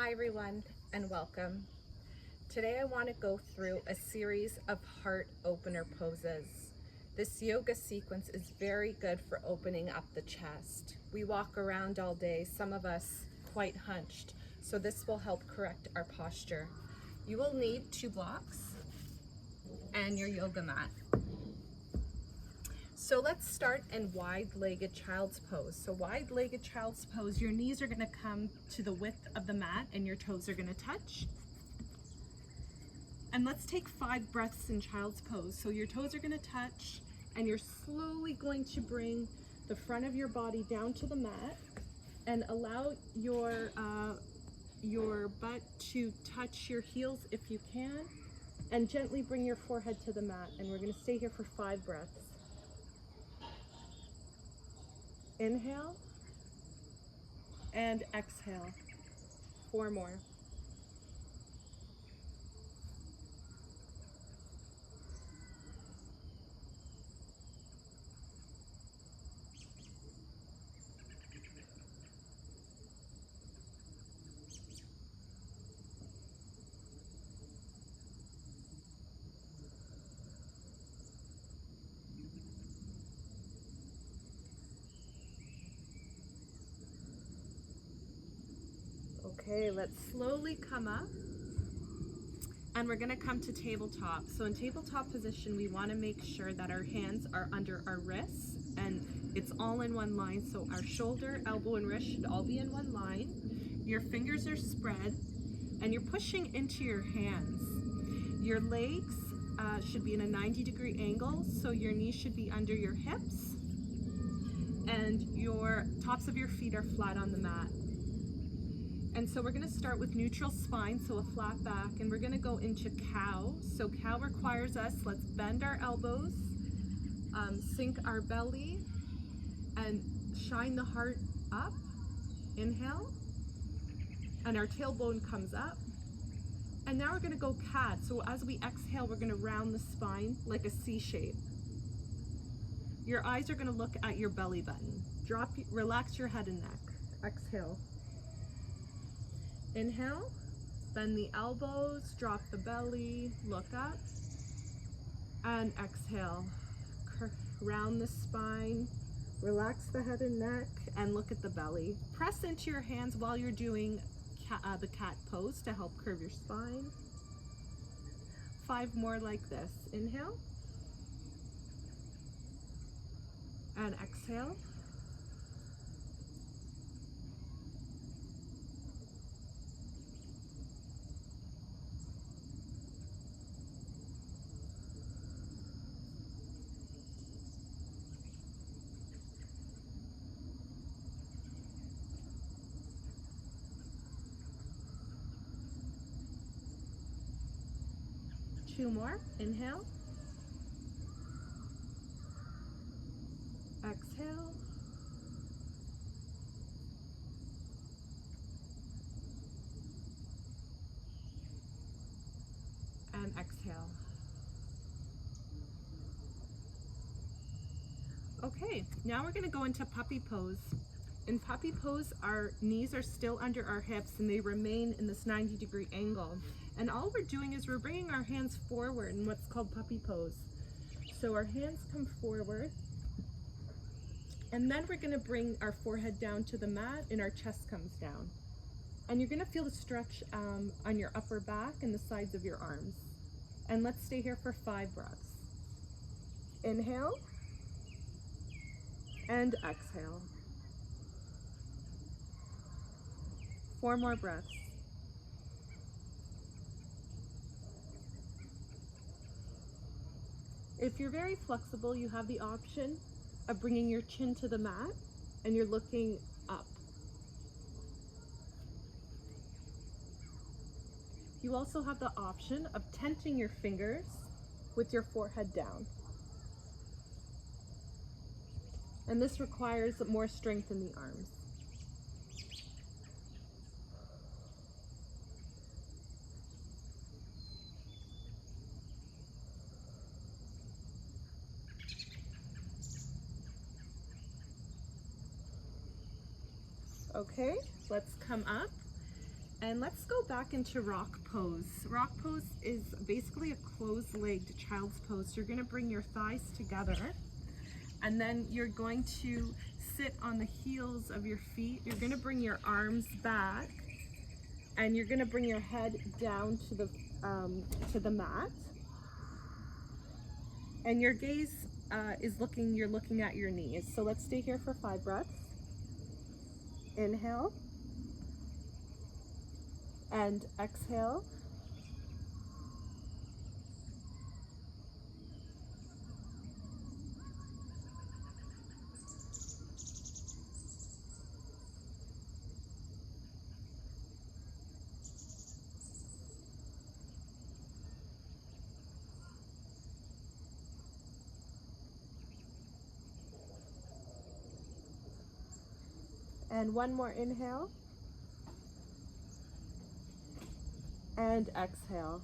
Hi everyone and welcome. Today I want to go through a series of heart opener poses. This yoga sequence is very good for opening up the chest. We walk around all day, some of us quite hunched, so this will help correct our posture. You will need 2 blocks and your yoga mat. So let's start in wide-legged child's pose. So wide-legged child's pose, your knees are going to come to the width of the mat and your toes are going to touch. And let's take 5 breaths in child's pose. So your toes are going to touch and you're slowly going to bring the front of your body down to the mat and allow your butt to touch your heels if you can, and gently bring your forehead to the mat. And we're going to stay here for 5 breaths. Inhale and exhale. 4 more. Okay, let's slowly come up and we're gonna come to tabletop. So in tabletop position, we wanna make sure that our hands are under our wrists and it's all in one line. So our shoulder, elbow, and wrist should all be in one line. Your fingers are spread and you're pushing into your hands. Your legs should be in a 90-degree angle, so your knees should be under your hips and your tops of your feet are flat on the mat. And so we're going to start with neutral spine, so a flat back, and we're going to go into cow. So cow requires us, let's bend our elbows, sink our belly, and shine the heart up. Inhale, and our tailbone comes up. And now we're going to go cat. So as we exhale, we're going to round the spine like a C shape. Your eyes are going to look at your belly button. Relax your head and neck. Exhale. Inhale, bend the elbows, drop the belly, look up, and exhale. Round the spine, relax the head and neck, and look at the belly. Press into your hands while you're doing the cat pose to help curve your spine. 5 more like this. Inhale, and exhale. Two more. Inhale. Exhale. And exhale. Okay, now we're going to go into puppy pose. In puppy pose, our knees are still under our hips and they remain in this 90-degree angle. And all we're doing is we're bringing our hands forward in what's called puppy pose. So our hands come forward, and then we're going to bring our forehead down to the mat and our chest comes down. And you're going to feel the stretch on your upper back and the sides of your arms. And let's stay here for 5 breaths. Inhale and exhale. 4 more breaths. If you're very flexible, you have the option of bringing your chin to the mat and you're looking up. You also have the option of tenting your fingers with your forehead down. And this requires more strength in the arms. Okay, let's come up And let's go back into rock pose. Rock pose is basically a closed-legged child's pose. You're gonna bring your thighs together, and then you're going to sit on the heels of your feet. You're gonna bring your arms back, and you're gonna bring your head down to the mat. And your gaze you're looking at your knees. So let's stay here for 5 breaths. Inhale. And exhale. And one more inhale. And exhale.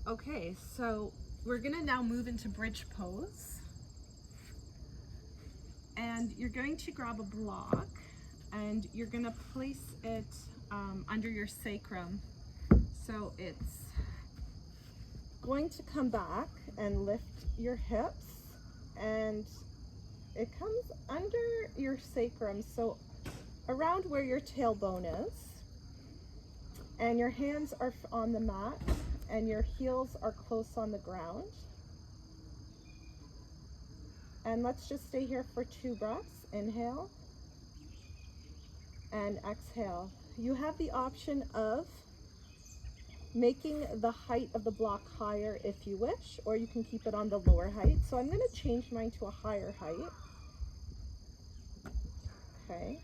Okay, so we're gonna now move into bridge pose. And you're going to grab a block and you're gonna place it under your sacrum. So it's going to come back and lift your hips, and it comes under your sacrum, so around where your tailbone is, and your hands are on the mat and your heels are close on the ground. And let's just stay here for 2 breaths. Inhale and exhale. You have the option of making the height of the block higher if you wish, or you can keep it on the lower height. So I'm going to change mine to a higher height. Okay.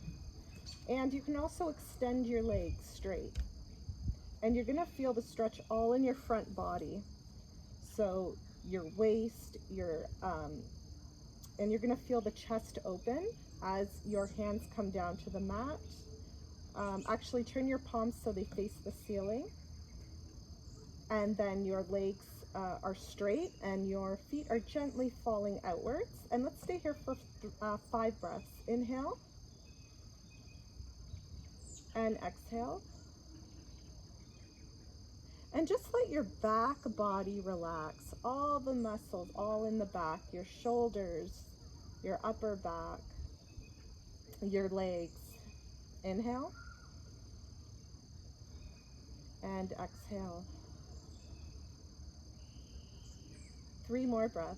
And you can also extend your legs straight. And you're going to feel the stretch all in your front body. So your waist, and you're going to feel the chest open as your hands come down to the mat. Actually turn your palms so they face the ceiling. And then your legs are straight and your feet are gently falling outwards. And let's stay here for 5 breaths. Inhale and exhale. And just let your back body relax. All the muscles, all in the back, your shoulders, your upper back, your legs. Inhale and exhale. 3 more breaths.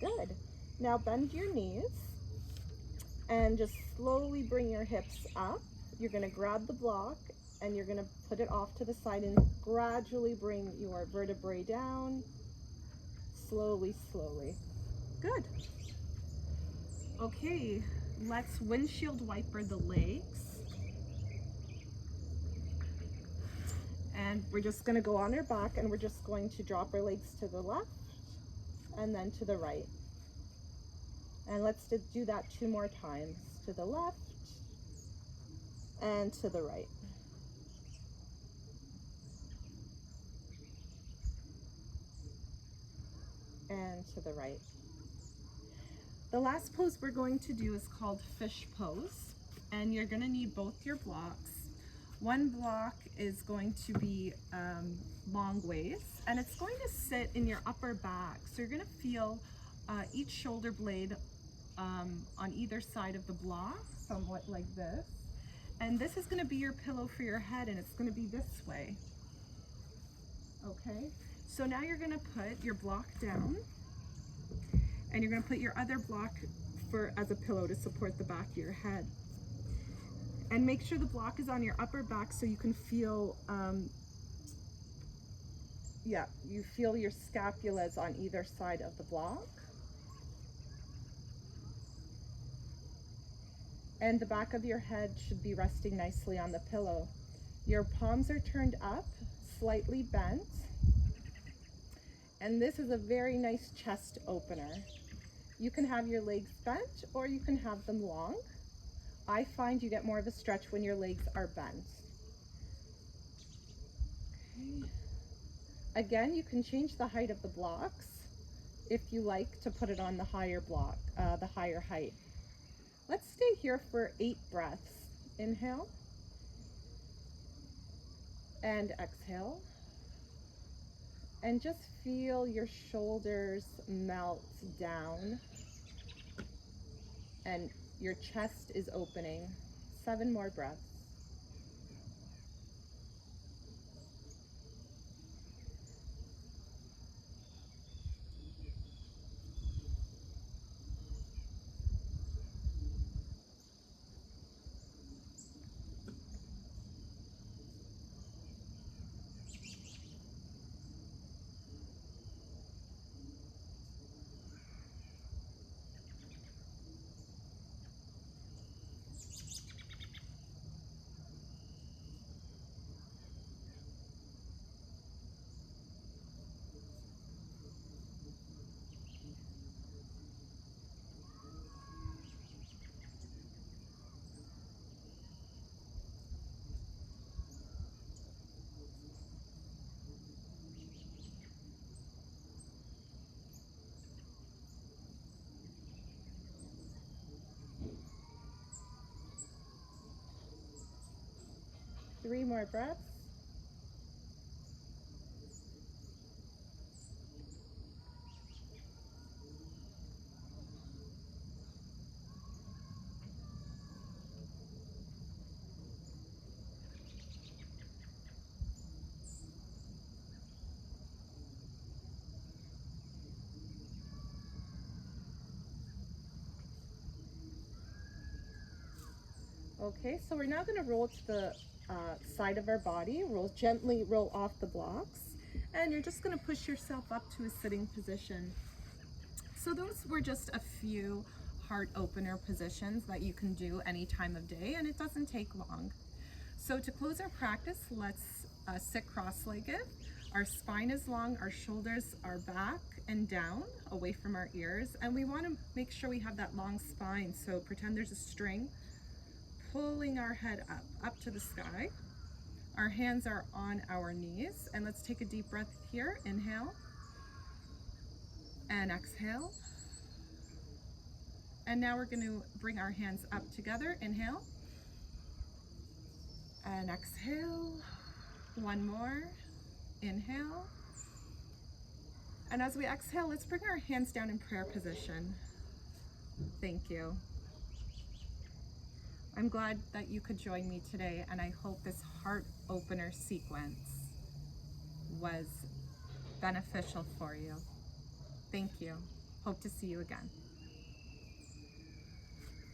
Good. Now bend your knees and just slowly bring your hips up. You're going to grab the block and you're going to put it off to the side and gradually bring your vertebrae down. Slowly, slowly. Good. Okay, let's windshield wiper the legs. And we're just going to go on our back and we're just going to drop our legs to the left and then to the right. And let's do that 2 more times. To the left and to the right. And to the right. The last pose we're going to do is called fish pose. And you're going to need both your blocks. One block is going to be long ways, and it's going to sit in your upper back. So you're going to feel each shoulder blade on either side of the block, somewhat like this. And this is going to be your pillow for your head, and it's going to be this way. Okay, so now you're going to put your block down, and you're going to put your other block as a pillow to support the back of your head. And make sure the block is on your upper back so you can feel, you feel your scapulas on either side of the block. And the back of your head should be resting nicely on the pillow. Your palms are turned up, slightly bent. And this is a very nice chest opener. You can have your legs bent or you can have them long. I find you get more of a stretch when your legs are bent. Okay. Again, you can change the height of the blocks if you like to put it on the higher block, the higher height. Let's stay here for 8 breaths. Inhale and exhale. And just feel your shoulders melt down and your chest is opening. 7 more breaths. Three more breaths. Okay, so we're now going to roll to the side of our body. Gently roll off the blocks, and you're just going to push yourself up to a sitting position. So those were just a few heart opener positions that you can do any time of day, and it doesn't take long. So to close our practice, let's sit cross-legged. Our spine is long, our shoulders are back and down, away from our ears, and we want to make sure we have that long spine. So pretend there's a string pulling our head up to the sky. Our hands are on our knees, and let's take a deep breath here. Inhale and exhale. And now we're going to bring our hands up together. Inhale and exhale. One more. Inhale. And as we exhale, let's bring our hands down in prayer position. Thank you. I'm glad that you could join me today, and I hope this heart opener sequence was beneficial for you. Thank you. Hope to see you again.